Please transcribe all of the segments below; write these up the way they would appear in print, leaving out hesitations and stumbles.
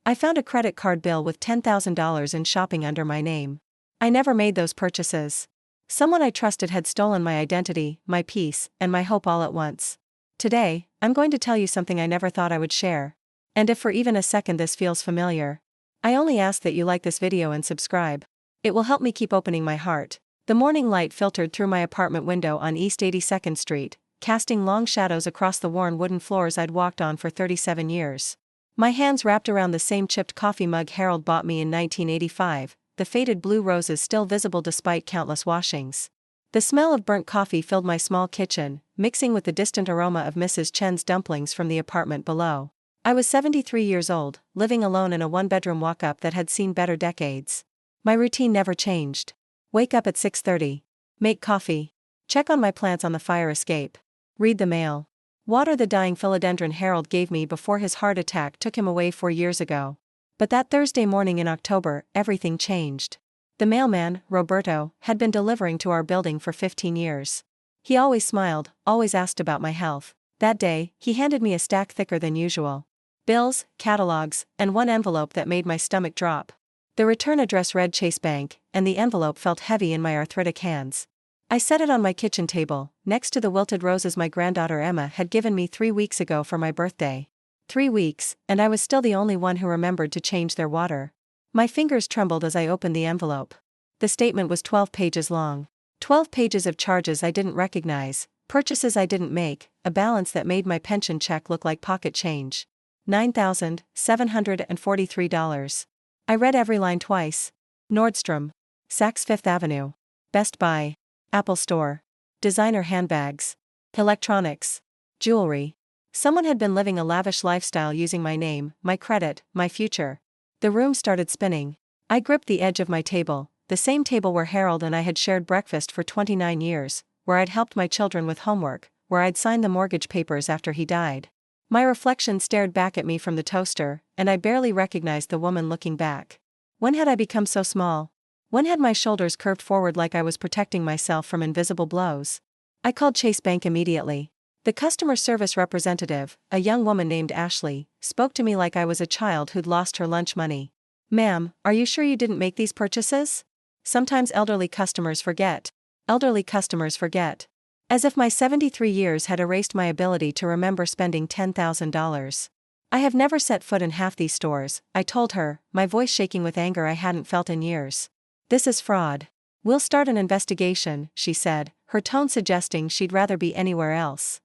I found a credit card bill with $10,000 in shopping under my name. I never made those purchases. Someone I trusted had stolen my identity, my peace, and my hope all at once. Today, I'm going to tell you something I never thought I would share. And if for even a second this feels familiar, I only ask that you like this video and subscribe. It will help me keep opening my heart. The morning light filtered through my apartment window on East 82nd Street, casting long shadows across the worn wooden floors I'd walked on for 37 years. My hands wrapped around the same chipped coffee mug Harold bought me in 1985, the faded blue roses still visible despite countless washings. The smell of burnt coffee filled my small kitchen, mixing with the distant aroma of Mrs. Chen's dumplings from the apartment below. I was 73 years old, living alone in a one-bedroom walk-up that had seen better decades. My routine never changed. Wake up at 6:30. Make coffee. Check on my plants on the fire escape. Read the mail. Water the dying philodendron Harold gave me before his heart attack took him away 4 years ago. But that Thursday morning in October, everything changed. The mailman, Roberto, had been delivering to our building for 15 years. He always smiled, always asked about my health. That day, he handed me a stack thicker than usual. Bills, catalogs, and one envelope that made my stomach drop. The return address read Chase Bank, and the envelope felt heavy in my arthritic hands. I set it on my kitchen table, next to the wilted roses my granddaughter Emma had given me 3 weeks ago for my birthday. 3 weeks, and I was still the only one who remembered to change their water. My fingers trembled as I opened the envelope. The statement was 12 pages long. 12 pages of charges I didn't recognize, purchases I didn't make, a balance that made my pension check look like pocket change. $9,743. I read every line twice. Nordstrom. Saks Fifth Avenue. Best Buy. Apple Store. Designer handbags. Electronics. Jewelry. Someone had been living a lavish lifestyle using my name, my credit, my future. The room started spinning. I gripped the edge of my table, the same table where Harold and I had shared breakfast for 29 years, where I'd helped my children with homework, where I'd signed the mortgage papers after he died. My reflection stared back at me from the toaster, and I barely recognized the woman looking back. When had I become so small? When had my shoulders curved forward like I was protecting myself from invisible blows? I called Chase Bank immediately. The customer service representative, a young woman named Ashley, spoke to me like I was a child who'd lost her lunch money. "Ma'am, are you sure you didn't make these purchases? Sometimes elderly customers forget. Elderly customers forget." As if my 73 years had erased my ability to remember spending $10,000. "I have never set foot in half these stores," I told her, my voice shaking with anger I hadn't felt in years. "This is fraud. We'll start an investigation," she said, her tone suggesting she'd rather be anywhere else.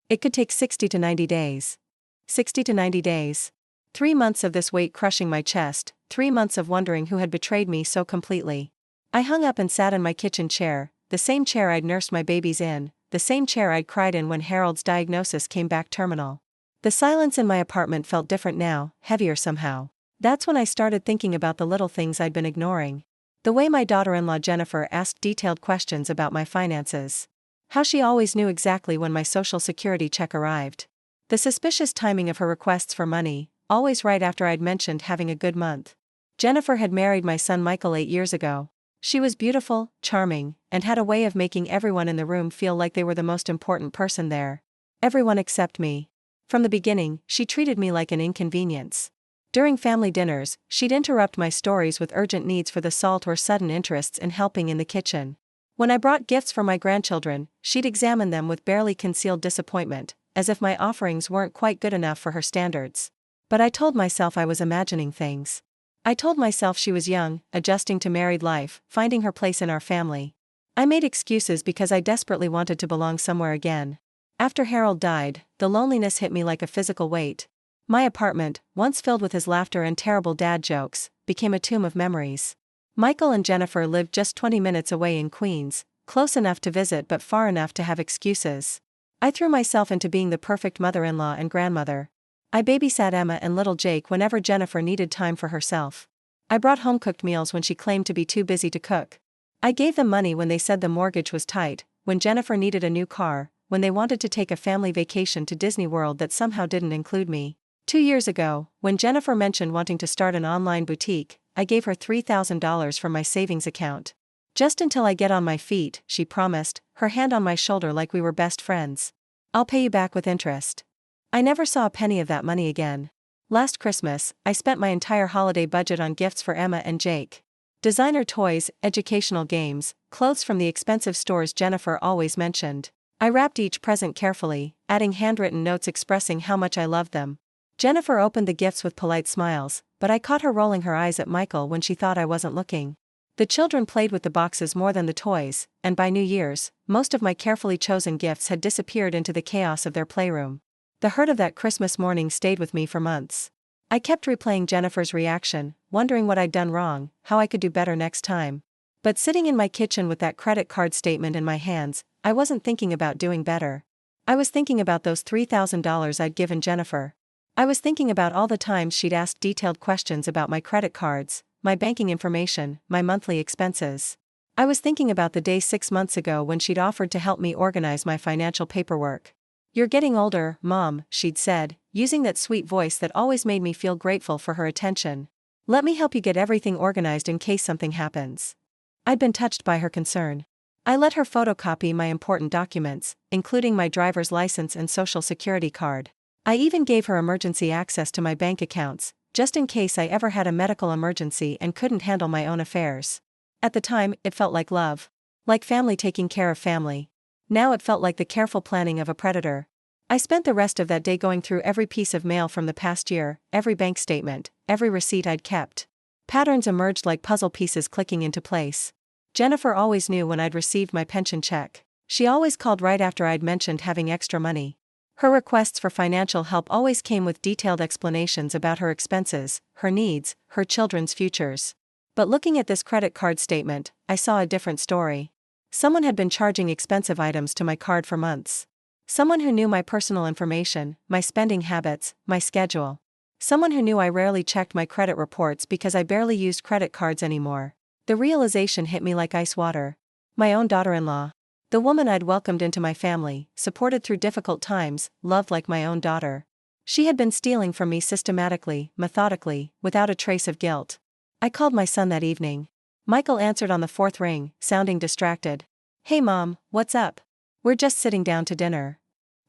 It could take 60 to 90 days. 60 to 90 days. 3 months of this weight crushing my chest, 3 months of wondering who had betrayed me so completely. I hung up and sat in my kitchen chair, the same chair I'd nursed my babies in, the same chair I'd cried in when Harold's diagnosis came back terminal. The silence in my apartment felt different now, heavier somehow. That's when I started thinking about the little things I'd been ignoring. The way my daughter-in-law Jennifer asked detailed questions about my finances. How she always knew exactly when my Social Security check arrived. The suspicious timing of her requests for money, always right after I'd mentioned having a good month. Jennifer had married my son Michael 8 years ago. She was beautiful, charming, and had a way of making everyone in the room feel like they were the most important person there. Everyone except me. From the beginning, she treated me like an inconvenience. During family dinners, she'd interrupt my stories with urgent needs for the salt or sudden interests in helping in the kitchen. When I brought gifts for my grandchildren, she'd examine them with barely concealed disappointment, as if my offerings weren't quite good enough for her standards. But I told myself I was imagining things. I told myself she was young, adjusting to married life, finding her place in our family. I made excuses because I desperately wanted to belong somewhere again. After Harold died, the loneliness hit me like a physical weight. My apartment, once filled with his laughter and terrible dad jokes, became a tomb of memories. Michael and Jennifer lived just 20 minutes away in Queens, close enough to visit but far enough to have excuses. I threw myself into being the perfect mother-in-law and grandmother. I babysat Emma and little Jake whenever Jennifer needed time for herself. I brought home-cooked meals when she claimed to be too busy to cook. I gave them money when they said the mortgage was tight, when Jennifer needed a new car, when they wanted to take a family vacation to Disney World that somehow didn't include me. 2 years ago, when Jennifer mentioned wanting to start an online boutique, I gave her $3,000 from my savings account. "Just until I get on my feet," she promised, her hand on my shoulder like we were best friends. "I'll pay you back with interest." I never saw a penny of that money again. Last Christmas, I spent my entire holiday budget on gifts for Emma and Jake. Designer toys, educational games, clothes from the expensive stores Jennifer always mentioned. I wrapped each present carefully, adding handwritten notes expressing how much I loved them. Jennifer opened the gifts with polite smiles, but I caught her rolling her eyes at Michael when she thought I wasn't looking. The children played with the boxes more than the toys, and by New Year's, most of my carefully chosen gifts had disappeared into the chaos of their playroom. The hurt of that Christmas morning stayed with me for months. I kept replaying Jennifer's reaction, wondering what I'd done wrong, how I could do better next time. But sitting in my kitchen with that credit card statement in my hands, I wasn't thinking about doing better. I was thinking about those $3,000 I'd given Jennifer. I was thinking about all the times she'd asked detailed questions about my credit cards, my banking information, my monthly expenses. I was thinking about the day 6 months ago when she'd offered to help me organize my financial paperwork. "You're getting older, Mom," she'd said, using that sweet voice that always made me feel grateful for her attention. "Let me help you get everything organized in case something happens." I'd been touched by her concern. I let her photocopy my important documents, including my driver's license and social security card. I even gave her emergency access to my bank accounts, just in case I ever had a medical emergency and couldn't handle my own affairs. At the time, it felt like love. Like family taking care of family. Now it felt like the careful planning of a predator. I spent the rest of that day going through every piece of mail from the past year, every bank statement, every receipt I'd kept. Patterns emerged like puzzle pieces clicking into place. Jennifer always knew when I'd received my pension check. She always called right after I'd mentioned having extra money. Her requests for financial help always came with detailed explanations about her expenses, her needs, her children's futures. But looking at this credit card statement, I saw a different story. Someone had been charging expensive items to my card for months. Someone who knew my personal information, my spending habits, my schedule. Someone who knew I rarely checked my credit reports because I barely used credit cards anymore. The realization hit me like ice water. My own daughter-in-law. The woman I'd welcomed into my family, supported through difficult times, loved like my own daughter. She had been stealing from me systematically, methodically, without a trace of guilt. I called my son that evening. Michael answered on the fourth ring, sounding distracted. "Hey Mom, what's up? We're just sitting down to dinner."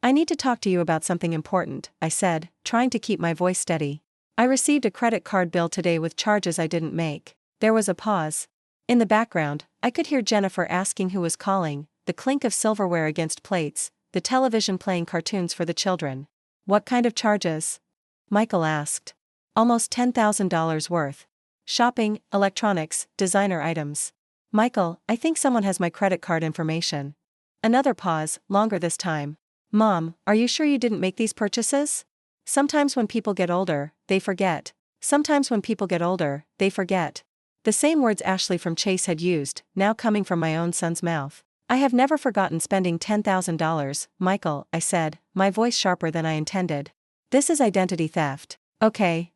"I need to talk to you about something important," I said, trying to keep my voice steady. "I received a credit card bill today with charges I didn't make." There was a pause. In the background, I could hear Jennifer asking who was calling, the clink of silverware against plates, the television playing cartoons for the children. "What kind of charges?" Michael asked. "Almost $10,000 worth. Shopping, electronics, designer items." "Michael, I think someone has my credit card information." Another pause, longer this time. "Mom, are you sure you didn't make these purchases?" Sometimes when people get older, they forget. Sometimes when people get older, they forget. The same words Ashley from Chase had used, now coming from my own son's mouth. "I have never forgotten spending $10,000, Michael," I said, my voice sharper than I intended. "This is identity theft." Okay,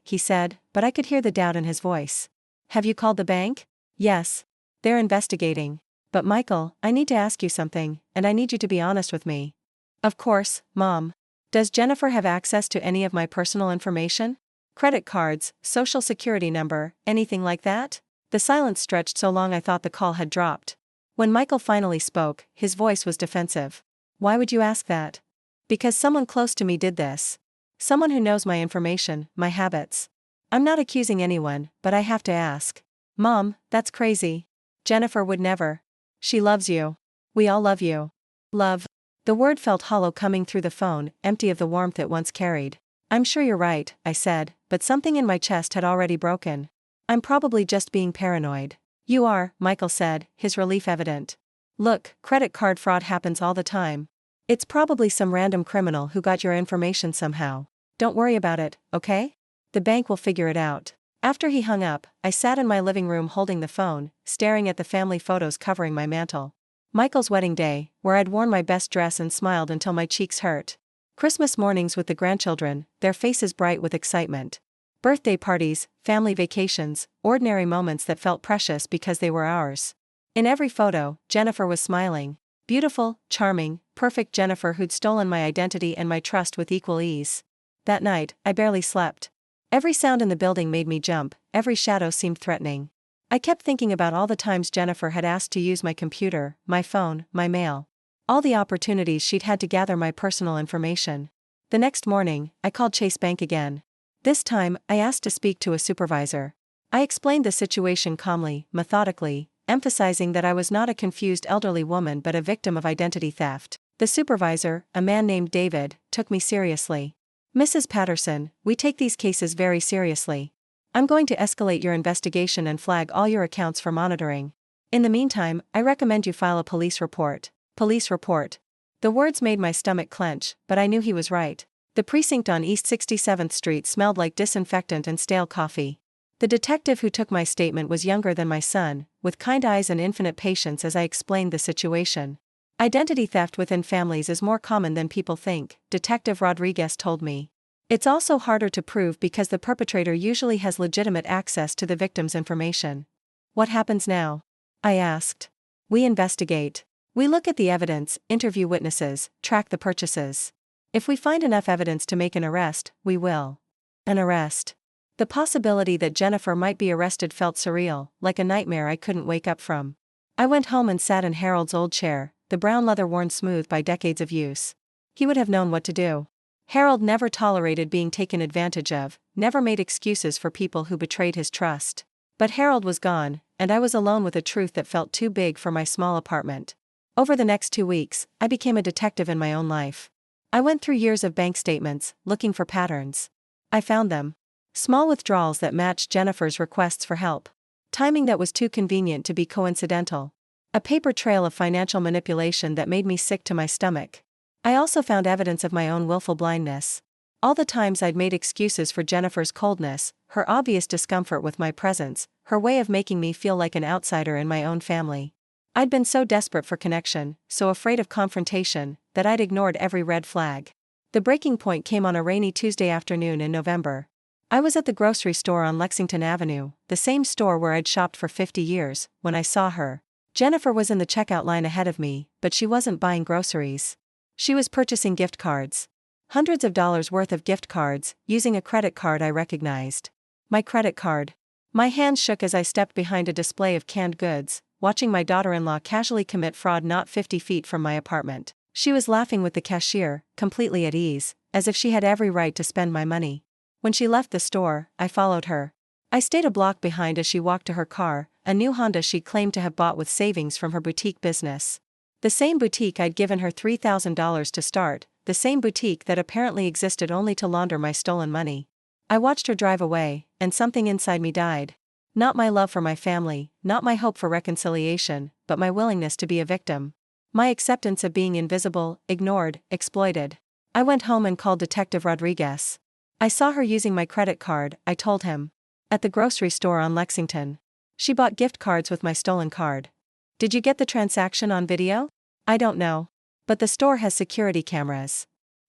he said, but I could hear the doubt in his voice. "Have you called the bank?" "Yes. They're investigating. But Michael, I need to ask you something, and I need you to be honest with me." "Of course, Mom. Does Jennifer have access to any of my personal information? Credit cards, social security number, anything like that?" The silence stretched so long I thought the call had dropped. When Michael finally spoke, his voice was defensive. "Why would you ask that?" "Because someone close to me did this. Someone who knows my information, my habits. I'm not accusing anyone, but I have to ask." "Mom, that's crazy. Jennifer would never. She loves you. We all love you." "Love." The word felt hollow coming through the phone, empty of the warmth it once carried. "I'm sure you're right," I said, but something in my chest had already broken. "I'm probably just being paranoid." "You are," Michael said, his relief evident. "Look, credit card fraud happens all the time. It's probably some random criminal who got your information somehow. Don't worry about it, okay? The bank will figure it out." After he hung up, I sat in my living room holding the phone, staring at the family photos covering my mantel. Michael's wedding day, where I'd worn my best dress and smiled until my cheeks hurt. Christmas mornings with the grandchildren, their faces bright with excitement. Birthday parties, family vacations, ordinary moments that felt precious because they were ours. In every photo, Jennifer was smiling. Beautiful, charming, perfect Jennifer who'd stolen my identity and my trust with equal ease. That night, I barely slept. Every sound in the building made me jump, every shadow seemed threatening. I kept thinking about all the times Jennifer had asked to use my computer, my phone, my mail. All the opportunities she'd had to gather my personal information. The next morning, I called Chase Bank again. This time, I asked to speak to a supervisor. I explained the situation calmly, methodically, emphasizing that I was not a confused elderly woman but a victim of identity theft. The supervisor, a man named David, took me seriously. "Mrs. Patterson, we take these cases very seriously. I'm going to escalate your investigation and flag all your accounts for monitoring. In the meantime, I recommend you file a police report." Police report. The words made my stomach clench, but I knew he was right. The precinct on East 67th Street smelled like disinfectant and stale coffee. The detective who took my statement was younger than my son, with kind eyes and infinite patience as I explained the situation. "Identity theft within families is more common than people think," Detective Rodriguez told me. "It's also harder to prove because the perpetrator usually has legitimate access to the victim's information." "What happens now?" I asked. "We investigate. We look at the evidence, interview witnesses, track the purchases. If we find enough evidence to make an arrest, we will." An arrest. The possibility that Jennifer might be arrested felt surreal, like a nightmare I couldn't wake up from. I went home and sat in Harold's old chair, the brown leather worn smooth by decades of use. He would have known what to do. Harold never tolerated being taken advantage of, never made excuses for people who betrayed his trust. But Harold was gone, and I was alone with a truth that felt too big for my small apartment. Over the next 2 weeks, I became a detective in my own life. I went through years of bank statements, looking for patterns. I found them. Small withdrawals that matched Jennifer's requests for help. Timing that was too convenient to be coincidental. A paper trail of financial manipulation that made me sick to my stomach. I also found evidence of my own willful blindness. All the times I'd made excuses for Jennifer's coldness, her obvious discomfort with my presence, her way of making me feel like an outsider in my own family. I'd been so desperate for connection, so afraid of confrontation, that I'd ignored every red flag. The breaking point came on a rainy Tuesday afternoon in November. I was at the grocery store on Lexington Avenue, the same store where I'd shopped for 50 years, when I saw her. Jennifer was in the checkout line ahead of me, but she wasn't buying groceries. She was purchasing gift cards. Hundreds of dollars worth of gift cards, using a credit card I recognized. My credit card. My hands shook as I stepped behind a display of canned goods, watching my daughter-in-law casually commit fraud not 50 feet from my apartment. She was laughing with the cashier, completely at ease, as if she had every right to spend my money. When she left the store, I followed her. I stayed a block behind as she walked to her car, a new Honda she claimed to have bought with savings from her boutique business. The same boutique I'd given her $3,000 to start, the same boutique that apparently existed only to launder my stolen money. I watched her drive away, and something inside me died. Not my love for my family, not my hope for reconciliation, but my willingness to be a victim. My acceptance of being invisible, ignored, exploited. I went home and called Detective Rodriguez. "I saw her using my credit card," I told him. "At the grocery store on Lexington. She bought gift cards with my stolen card." "Did you get the transaction on video?" "I don't know. But the store has security cameras."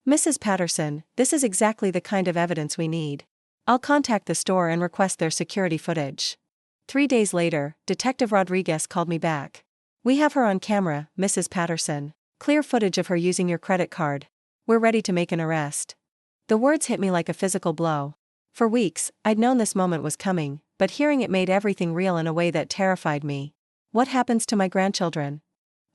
"Mrs. Patterson, this is exactly the kind of evidence we need. I'll contact the store and request their security footage." 3 days later, Detective Rodriguez called me back. "We have her on camera, Mrs. Patterson. Clear footage of her using your credit card. We're ready to make an arrest." The words hit me like a physical blow. For weeks, I'd known this moment was coming, but hearing it made everything real in a way that terrified me. "What happens to my grandchildren?"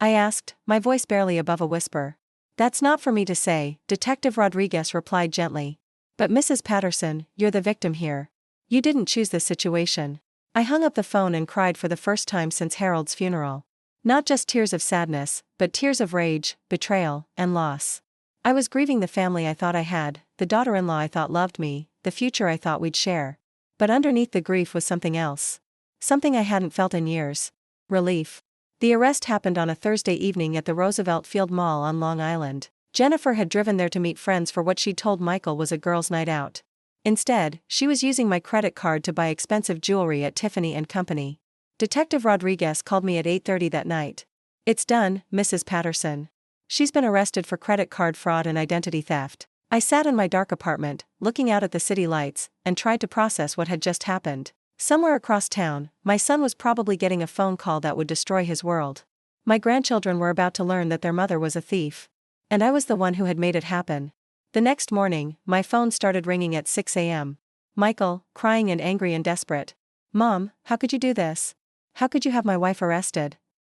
I asked, my voice barely above a whisper. "That's not for me to say," Detective Rodriguez replied gently. "But Mrs. Patterson, you're the victim here. You didn't choose this situation." I hung up the phone and cried for the first time since Harold's funeral. Not just tears of sadness, but tears of rage, betrayal, and loss. I was grieving the family I thought I had, the daughter-in-law I thought loved me, the future I thought we'd share. But underneath the grief was something else. Something I hadn't felt in years. Relief. The arrest happened on a Thursday evening at the Roosevelt Field Mall on Long Island. Jennifer had driven there to meet friends for what she'd told Michael was a girls' night out. Instead, she was using my credit card to buy expensive jewelry at Tiffany & Company. Detective Rodriguez called me at 8:30 that night. "It's done, Mrs. Patterson. She's been arrested for credit card fraud and identity theft." I sat in my dark apartment, looking out at the city lights, and tried to process what had just happened. Somewhere across town, my son was probably getting a phone call that would destroy his world. My grandchildren were about to learn that their mother was a thief. And I was the one who had made it happen. The next morning, my phone started ringing at 6 a.m. Michael, crying and angry and desperate. "Mom, how could you do this? How could you have my wife arrested?"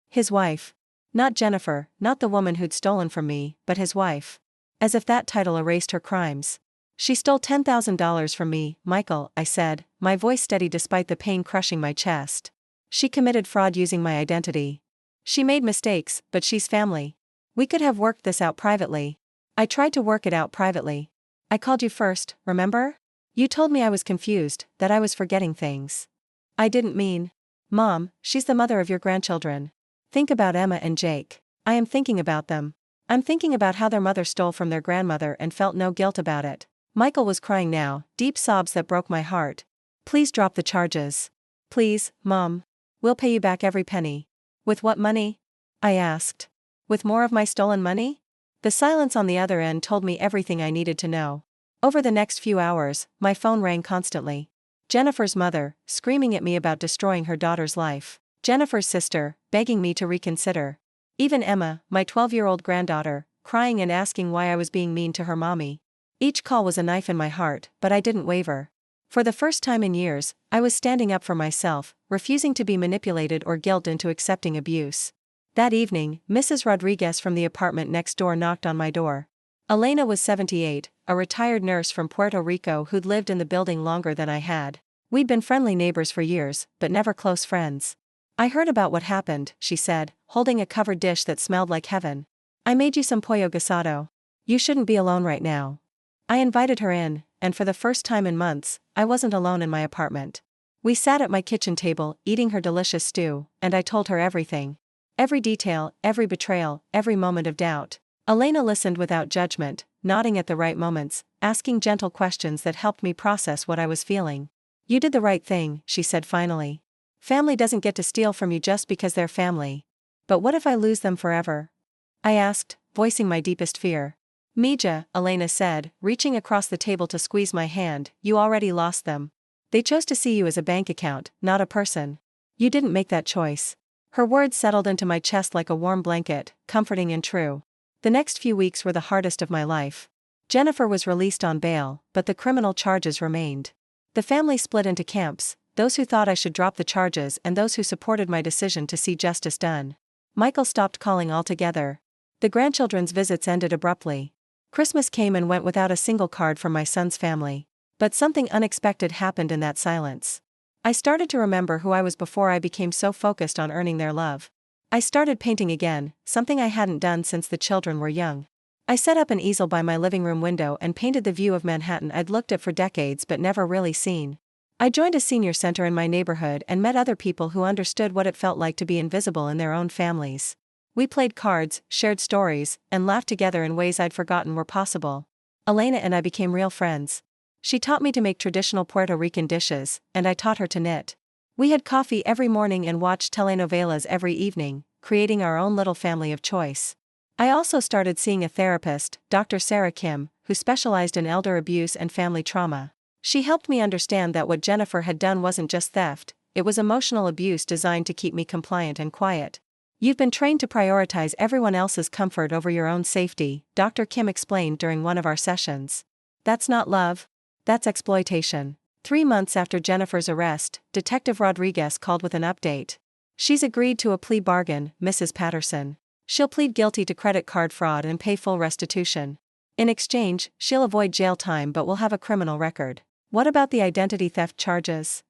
His wife. Not Jennifer, not the woman who'd stolen from me, but his wife. As if that title erased her crimes. She stole $10,000 from me, Michael, I said, my voice steady despite the pain crushing my chest. She committed fraud using my identity. She made mistakes, but she's family. We could have worked this out privately. I tried to work it out privately. I called you first, remember? You told me I was confused, that I was forgetting things. I didn't mean. Mom, she's the mother of your grandchildren. Think about Emma and Jake. I am thinking about them. I'm thinking about how their mother stole from their grandmother and felt no guilt about it. Michael was crying now, deep sobs that broke my heart. Please drop the charges. Please, Mom. We'll pay you back every penny. With what money? I asked. With more of my stolen money? The silence on the other end told me everything I needed to know. Over the next few hours, my phone rang constantly. Jennifer's mother, screaming at me about destroying her daughter's life. Jennifer's sister, begging me to reconsider. Even Emma, my 12-year-old granddaughter, crying and asking why I was being mean to her mommy. Each call was a knife in my heart, but I didn't waver. For the first time in years, I was standing up for myself, refusing to be manipulated or guilted into accepting abuse. That evening, Mrs. Rodriguez from the apartment next door knocked on my door. Elena was 78, a retired nurse from Puerto Rico who'd lived in the building longer than I had. We'd been friendly neighbors for years, but never close friends. I heard about what happened, she said, holding a covered dish that smelled like heaven. I made you some pollo guisado. You shouldn't be alone right now. I invited her in, and for the first time in months, I wasn't alone in my apartment. We sat at my kitchen table, eating her delicious stew, and I told her everything. Every detail, every betrayal, every moment of doubt. Elena listened without judgment, nodding at the right moments, asking gentle questions that helped me process what I was feeling. You did the right thing, she said finally. Family doesn't get to steal from you just because they're family. But what if I lose them forever? I asked, voicing my deepest fear. Mija, Elena said, reaching across the table to squeeze my hand, you already lost them. They chose to see you as a bank account, not a person. You didn't make that choice. Her words settled into my chest like a warm blanket, comforting and true. The next few weeks were the hardest of my life. Jennifer was released on bail, but the criminal charges remained. The family split into camps, those who thought I should drop the charges and those who supported my decision to see justice done. Michael stopped calling altogether. The grandchildren's visits ended abruptly. Christmas came and went without a single card from my son's family. But something unexpected happened in that silence. I started to remember who I was before I became so focused on earning their love. I started painting again, something I hadn't done since the children were young. I set up an easel by my living room window and painted the view of Manhattan I'd looked at for decades but never really seen. I joined a senior center in my neighborhood and met other people who understood what it felt like to be invisible in their own families. We played cards, shared stories, and laughed together in ways I'd forgotten were possible. Elena and I became real friends. She taught me to make traditional Puerto Rican dishes, and I taught her to knit. We had coffee every morning and watched telenovelas every evening, creating our own little family of choice. I also started seeing a therapist, Dr. Sarah Kim, who specialized in elder abuse and family trauma. She helped me understand that what Jennifer had done wasn't just theft, it was emotional abuse designed to keep me compliant and quiet. You've been trained to prioritize everyone else's comfort over your own safety, Dr. Kim explained during one of our sessions. That's not love. That's exploitation. 3 months after Jennifer's arrest, Detective Rodriguez called with an update. She's agreed to a plea bargain, Mrs. Patterson. She'll plead guilty to credit card fraud and pay full restitution. In exchange, she'll avoid jail time but will have a criminal record. What about the identity theft charges?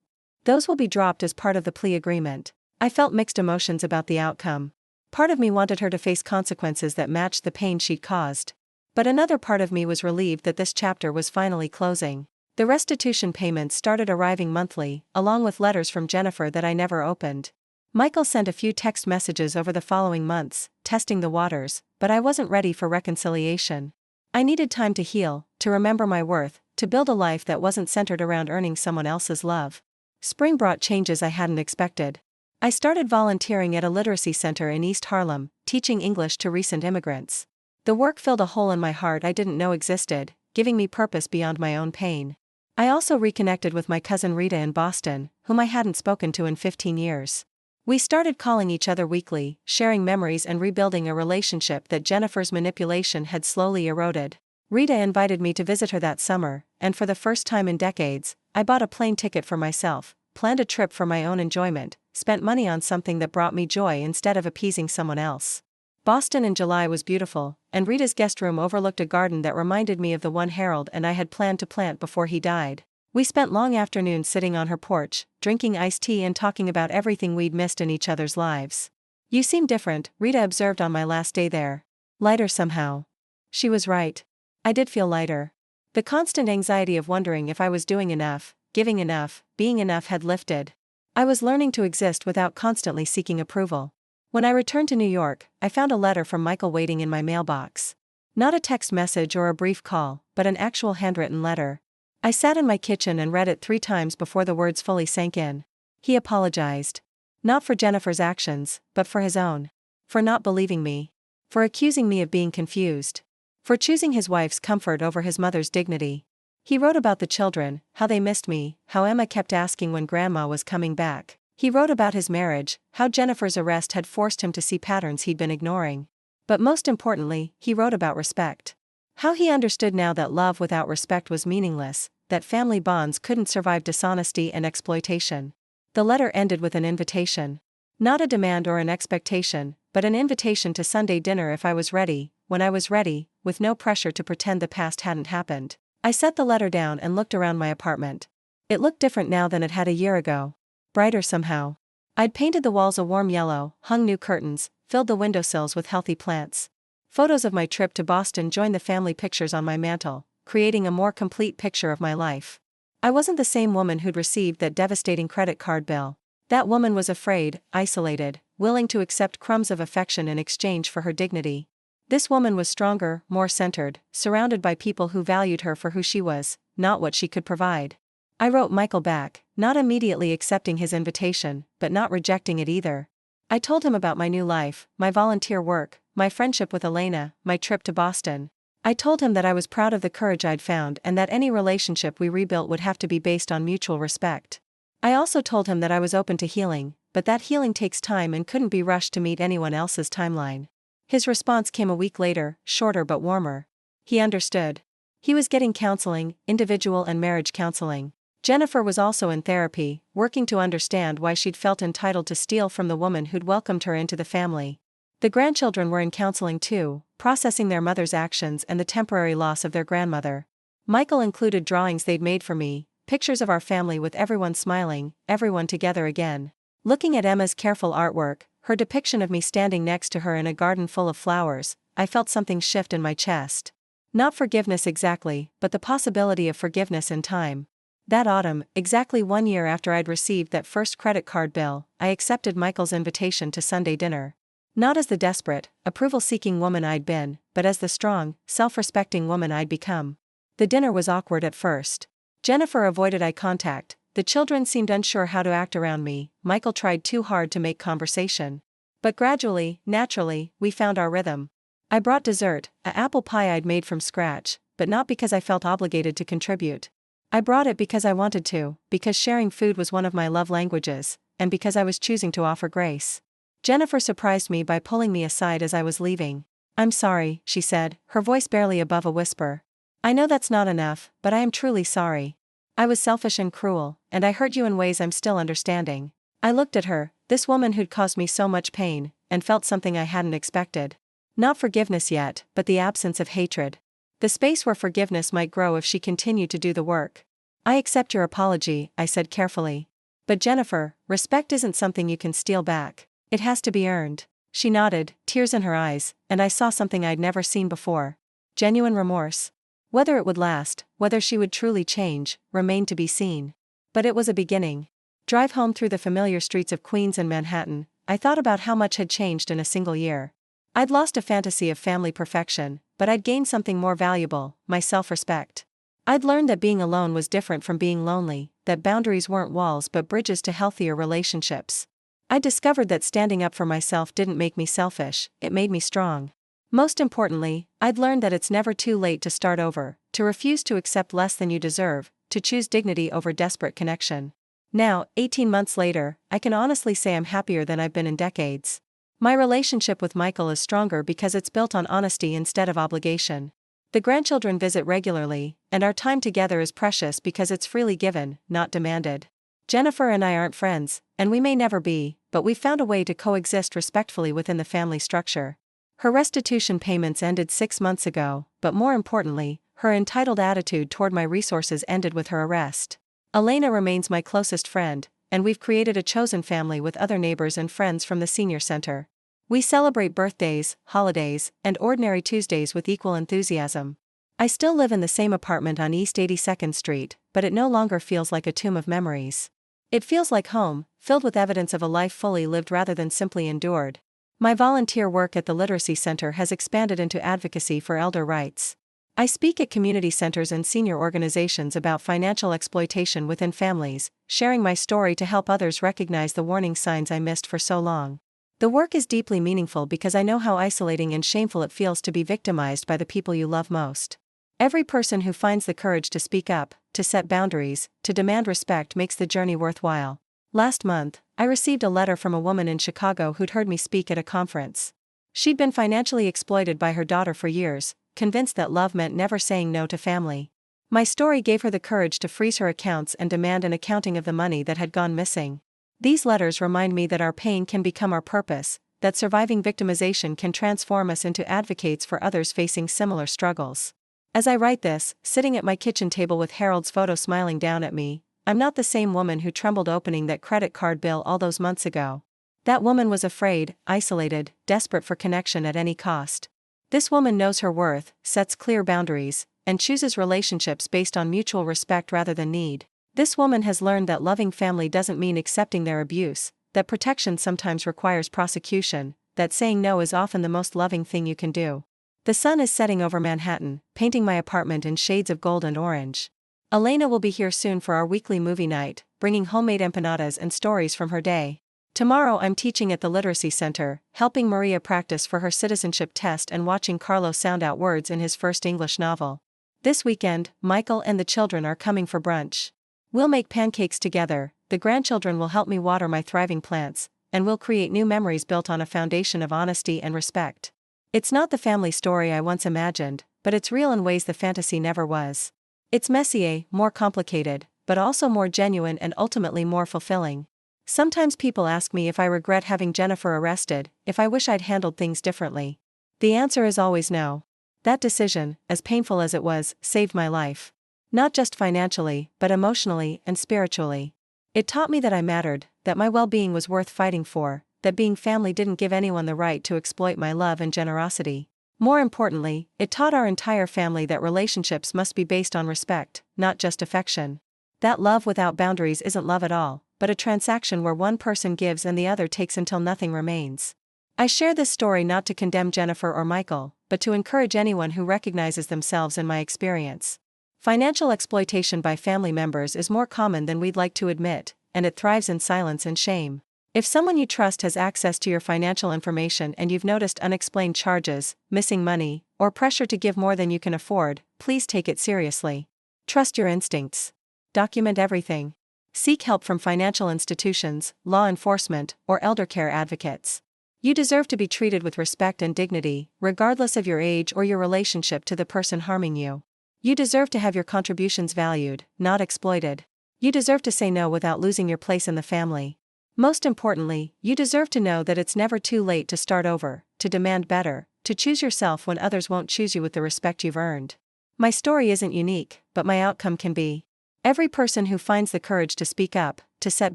Those will be dropped as part of the plea agreement. I felt mixed emotions about the outcome. Part of me wanted her to face consequences that matched the pain she'd caused. But another part of me was relieved that this chapter was finally closing. The restitution payments started arriving monthly, along with letters from Jennifer that I never opened. Michael sent a few text messages over the following months, testing the waters, but I wasn't ready for reconciliation. I needed time to heal, to remember my worth, to build a life that wasn't centered around earning someone else's love. Spring brought changes I hadn't expected. I started volunteering at a literacy center in East Harlem, teaching English to recent immigrants. The work filled a hole in my heart I didn't know existed, giving me purpose beyond my own pain. I also reconnected with my cousin Rita in Boston, whom I hadn't spoken to in 15 years. We started calling each other weekly, sharing memories and rebuilding a relationship that Jennifer's manipulation had slowly eroded. Rita invited me to visit her that summer, and for the first time in decades, I bought a plane ticket for myself, planned a trip for my own enjoyment, spent money on something that brought me joy instead of appeasing someone else. Boston in July was beautiful, and Rita's guest room overlooked a garden that reminded me of the one Harold and I had planned to plant before he died. We spent long afternoons sitting on her porch, drinking iced tea and talking about everything we'd missed in each other's lives. "You seem different," Rita observed on my last day there. "Lighter somehow." She was right. I did feel lighter. The constant anxiety of wondering if I was doing enough, giving enough, being enough had lifted. I was learning to exist without constantly seeking approval. When I returned to New York, I found a letter from Michael waiting in my mailbox. Not a text message or a brief call, but an actual handwritten letter. I sat in my kitchen and read it 3 times before the words fully sank in. He apologized. Not for Jennifer's actions, but for his own. For not believing me. For accusing me of being confused. For choosing his wife's comfort over his mother's dignity. He wrote about the children, how they missed me, how Emma kept asking when Grandma was coming back. He wrote about his marriage, how Jennifer's arrest had forced him to see patterns he'd been ignoring. But most importantly, he wrote about respect. How he understood now that love without respect was meaningless, that family bonds couldn't survive dishonesty and exploitation. The letter ended with an invitation. Not a demand or an expectation, but an invitation to Sunday dinner if I was ready, when I was ready, with no pressure to pretend the past hadn't happened. I set the letter down and looked around my apartment. It looked different now than it had a year ago. Brighter somehow. I'd painted the walls a warm yellow, hung new curtains, filled the windowsills with healthy plants. Photos of my trip to Boston joined the family pictures on my mantel, creating a more complete picture of my life. I wasn't the same woman who'd received that devastating credit card bill. That woman was afraid, isolated, willing to accept crumbs of affection in exchange for her dignity. This woman was stronger, more centered, surrounded by people who valued her for who she was, not what she could provide. I wrote Michael back, not immediately accepting his invitation, but not rejecting it either. I told him about my new life, my volunteer work, my friendship with Elena, my trip to Boston. I told him that I was proud of the courage I'd found and that any relationship we rebuilt would have to be based on mutual respect. I also told him that I was open to healing, but that healing takes time and couldn't be rushed to meet anyone else's timeline. His response came a week later, shorter but warmer. He understood. He was getting counseling, individual and marriage counseling. Jennifer was also in therapy, working to understand why she'd felt entitled to steal from the woman who'd welcomed her into the family. The grandchildren were in counseling too, processing their mother's actions and the temporary loss of their grandmother. Michael included drawings they'd made for me, pictures of our family with everyone smiling, everyone together again. Looking at Emma's careful artwork, her depiction of me standing next to her in a garden full of flowers, I felt something shift in my chest. Not forgiveness exactly, but the possibility of forgiveness in time. That autumn, exactly 1 year after I'd received that first credit card bill, I accepted Michael's invitation to Sunday dinner. Not as the desperate, approval-seeking woman I'd been, but as the strong, self-respecting woman I'd become. The dinner was awkward at first. Jennifer avoided eye contact, the children seemed unsure how to act around me, Michael tried too hard to make conversation. But gradually, naturally, we found our rhythm. I brought dessert, an apple pie I'd made from scratch, but not because I felt obligated to contribute. I brought it because I wanted to, because sharing food was one of my love languages, and because I was choosing to offer grace. Jennifer surprised me by pulling me aside as I was leaving. "I'm sorry," she said, her voice barely above a whisper. "I know that's not enough, but I am truly sorry. I was selfish and cruel, and I hurt you in ways I'm still understanding." I looked at her, this woman who'd caused me so much pain, and felt something I hadn't expected. Not forgiveness yet, but the absence of hatred. The space where forgiveness might grow if she continued to do the work. "I accept your apology," I said carefully. "But Jennifer, respect isn't something you can steal back. It has to be earned." She nodded, tears in her eyes, and I saw something I'd never seen before. Genuine remorse. Whether it would last, whether she would truly change, remained to be seen. But it was a beginning. Drive home through the familiar streets of Queens and Manhattan, I thought about how much had changed in a single year. I'd lost a fantasy of family perfection, but I'd gained something more valuable, my self-respect. I'd learned that being alone was different from being lonely, that boundaries weren't walls but bridges to healthier relationships. I discovered that standing up for myself didn't make me selfish, it made me strong. Most importantly, I'd learned that it's never too late to start over, to refuse to accept less than you deserve, to choose dignity over desperate connection. Now, 18 months later, I can honestly say I'm happier than I've been in decades. My relationship with Michael is stronger because it's built on honesty instead of obligation. The grandchildren visit regularly, and our time together is precious because it's freely given, not demanded. Jennifer and I aren't friends, and we may never be, but we've found a way to coexist respectfully within the family structure. Her restitution payments ended 6 months ago, but more importantly, her entitled attitude toward my resources ended with her arrest. Elena remains my closest friend, and we've created a chosen family with other neighbors and friends from the senior center. We celebrate birthdays, holidays, and ordinary Tuesdays with equal enthusiasm. I still live in the same apartment on East 82nd Street, but it no longer feels like a tomb of memories. It feels like home, filled with evidence of a life fully lived rather than simply endured. My volunteer work at the Literacy Center has expanded into advocacy for elder rights. I speak at community centers and senior organizations about financial exploitation within families, sharing my story to help others recognize the warning signs I missed for so long. The work is deeply meaningful because I know how isolating and shameful it feels to be victimized by the people you love most. Every person who finds the courage to speak up, to set boundaries, to demand respect makes the journey worthwhile. Last month, I received a letter from a woman in Chicago who'd heard me speak at a conference. She'd been financially exploited by her daughter for years, convinced that love meant never saying no to family. My story gave her the courage to freeze her accounts and demand an accounting of the money that had gone missing. These letters remind me that our pain can become our purpose, that surviving victimization can transform us into advocates for others facing similar struggles. As I write this, sitting at my kitchen table with Harold's photo smiling down at me, I'm not the same woman who trembled opening that credit card bill all those months ago. That woman was afraid, isolated, desperate for connection at any cost. This woman knows her worth, sets clear boundaries, and chooses relationships based on mutual respect rather than need. This woman has learned that loving family doesn't mean accepting their abuse, that protection sometimes requires prosecution, that saying no is often the most loving thing you can do. The sun is setting over Manhattan, painting my apartment in shades of gold and orange. Elena will be here soon for our weekly movie night, bringing homemade empanadas and stories from her day. Tomorrow I'm teaching at the Literacy Center, helping Maria practice for her citizenship test and watching Carlo sound out words in his first English novel. This weekend, Michael and the children are coming for brunch. We'll make pancakes together, the grandchildren will help me water my thriving plants, and we'll create new memories built on a foundation of honesty and respect. It's not the family story I once imagined, but it's real in ways the fantasy never was. It's messier, more complicated, but also more genuine and ultimately more fulfilling. Sometimes people ask me if I regret having Jennifer arrested, if I wish I'd handled things differently. The answer is always no. That decision, as painful as it was, saved my life. Not just financially, but emotionally and spiritually. It taught me that I mattered, that my well-being was worth fighting for, that being family didn't give anyone the right to exploit my love and generosity. More importantly, it taught our entire family that relationships must be based on respect, not just affection. That love without boundaries isn't love at all, but a transaction where one person gives and the other takes until nothing remains. I share this story not to condemn Jennifer or Michael, but to encourage anyone who recognizes themselves in my experience. Financial exploitation by family members is more common than we'd like to admit, and it thrives in silence and shame. If someone you trust has access to your financial information and you've noticed unexplained charges, missing money, or pressure to give more than you can afford, please take it seriously. Trust your instincts. Document everything. Seek help from financial institutions, law enforcement, or eldercare advocates. You deserve to be treated with respect and dignity, regardless of your age or your relationship to the person harming you. You deserve to have your contributions valued, not exploited. You deserve to say no without losing your place in the family. Most importantly, you deserve to know that it's never too late to start over, to demand better, to choose yourself when others won't choose you with the respect you've earned. My story isn't unique, but my outcome can be. Every person who finds the courage to speak up, to set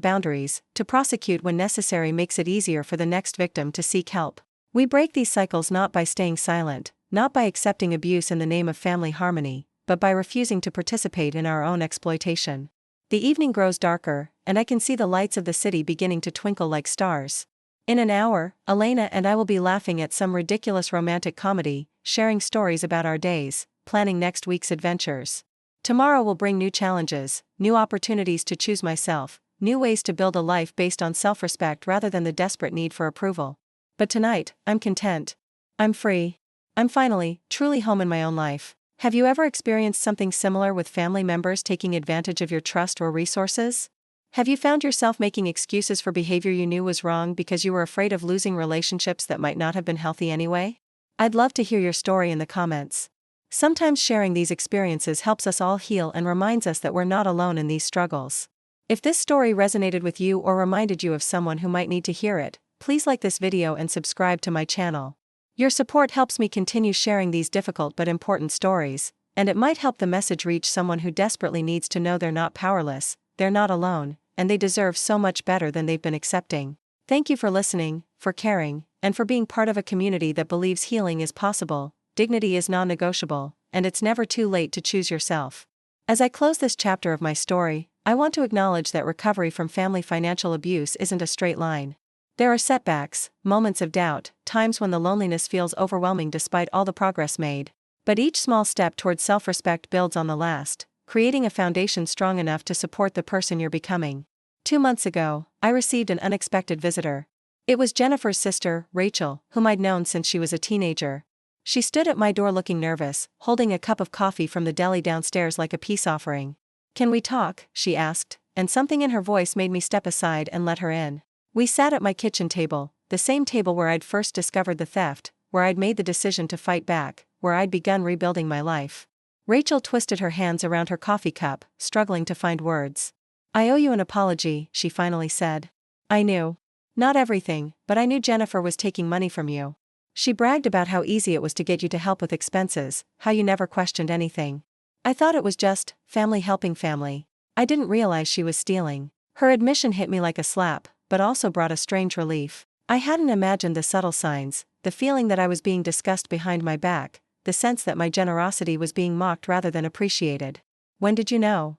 boundaries, to prosecute when necessary makes it easier for the next victim to seek help. We break these cycles not by staying silent, not by accepting abuse in the name of family harmony, but by refusing to participate in our own exploitation. The evening grows darker, and I can see the lights of the city beginning to twinkle like stars. In an hour, Elena and I will be laughing at some ridiculous romantic comedy, sharing stories about our days, planning next week's adventures. Tomorrow will bring new challenges, new opportunities to choose myself, new ways to build a life based on self-respect rather than the desperate need for approval. But tonight, I'm content. I'm free. I'm finally, truly home in my own life. Have you ever experienced something similar with family members taking advantage of your trust or resources? Have you found yourself making excuses for behavior you knew was wrong because you were afraid of losing relationships that might not have been healthy anyway? I'd love to hear your story in the comments. Sometimes sharing these experiences helps us all heal and reminds us that we're not alone in these struggles. If this story resonated with you or reminded you of someone who might need to hear it, please like this video and subscribe to my channel. Your support helps me continue sharing these difficult but important stories, and it might help the message reach someone who desperately needs to know they're not powerless, they're not alone, and they deserve so much better than they've been accepting. Thank you for listening, for caring, and for being part of a community that believes healing is possible, dignity is non-negotiable, and it's never too late to choose yourself. As I close this chapter of my story, I want to acknowledge that recovery from family financial abuse isn't a straight line. There are setbacks, moments of doubt, times when the loneliness feels overwhelming despite all the progress made. But each small step towards self-respect builds on the last, creating a foundation strong enough to support the person you're becoming. 2 months ago, I received an unexpected visitor. It was Jennifer's sister, Rachel, whom I'd known since she was a teenager. She stood at my door looking nervous, holding a cup of coffee from the deli downstairs like a peace offering. "Can we talk?" she asked, and something in her voice made me step aside and let her in. We sat at my kitchen table, the same table where I'd first discovered the theft, where I'd made the decision to fight back, where I'd begun rebuilding my life. Rachel twisted her hands around her coffee cup, struggling to find words. "I owe you an apology," she finally said. "I knew. Not everything, but I knew Jennifer was taking money from you. She bragged about how easy it was to get you to help with expenses, how you never questioned anything. I thought it was just family helping family. I didn't realize she was stealing." Her admission hit me like a slap, but also brought a strange relief. I hadn't imagined the subtle signs, the feeling that I was being discussed behind my back, the sense that my generosity was being mocked rather than appreciated. "When did you know?"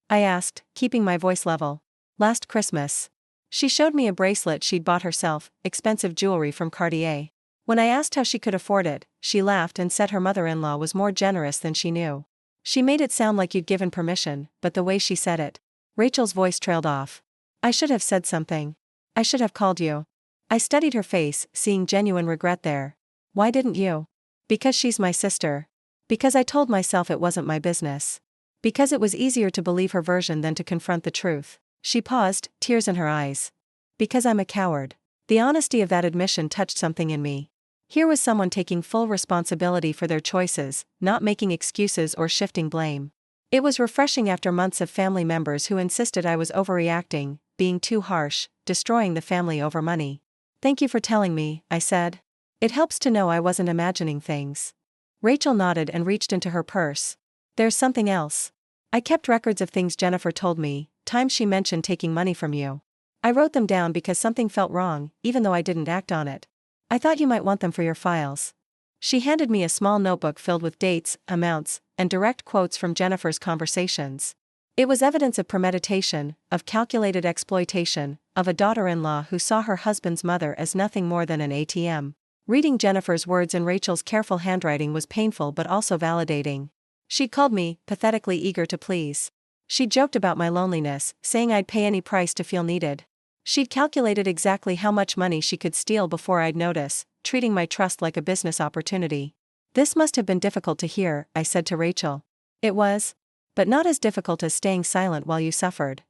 I asked, keeping my voice level. "Last Christmas." She showed me a bracelet she'd bought herself, expensive jewelry from Cartier. When I asked how she could afford it, she laughed and said her mother-in-law was more generous than she knew. "She made it sound like you'd given permission, but the way she said it." Rachel's voice trailed off. "I should have said something. I should have called you." I studied her face, seeing genuine regret there. "Why didn't you?" "Because she's my sister. Because I told myself it wasn't my business. Because it was easier to believe her version than to confront the truth." She paused, tears in her eyes. "Because I'm a coward." The honesty of that admission touched something in me. Here was someone taking full responsibility for their choices, not making excuses or shifting blame. It was refreshing after months of family members who insisted I was overreacting, being too harsh, destroying the family over money. "Thank you for telling me," I said. "It helps to know I wasn't imagining things." Rachel nodded and reached into her purse. "There's something else. I kept records of things Jennifer told me, times she mentioned taking money from you. I wrote them down because something felt wrong, even though I didn't act on it. I thought you might want them for your files." She handed me a small notebook filled with dates, amounts, and direct quotes from Jennifer's conversations. It was evidence of premeditation, of calculated exploitation, of a daughter-in-law who saw her husband's mother as nothing more than an ATM. Reading Jennifer's words in Rachel's careful handwriting was painful but also validating. She'd called me, pathetically eager to please. She'd joked about my loneliness, saying I'd pay any price to feel needed. She'd calculated exactly how much money she could steal before I'd notice, treating my trust like a business opportunity. "This must have been difficult to hear," I said to Rachel. "It was. But not as difficult as staying silent while you suffered."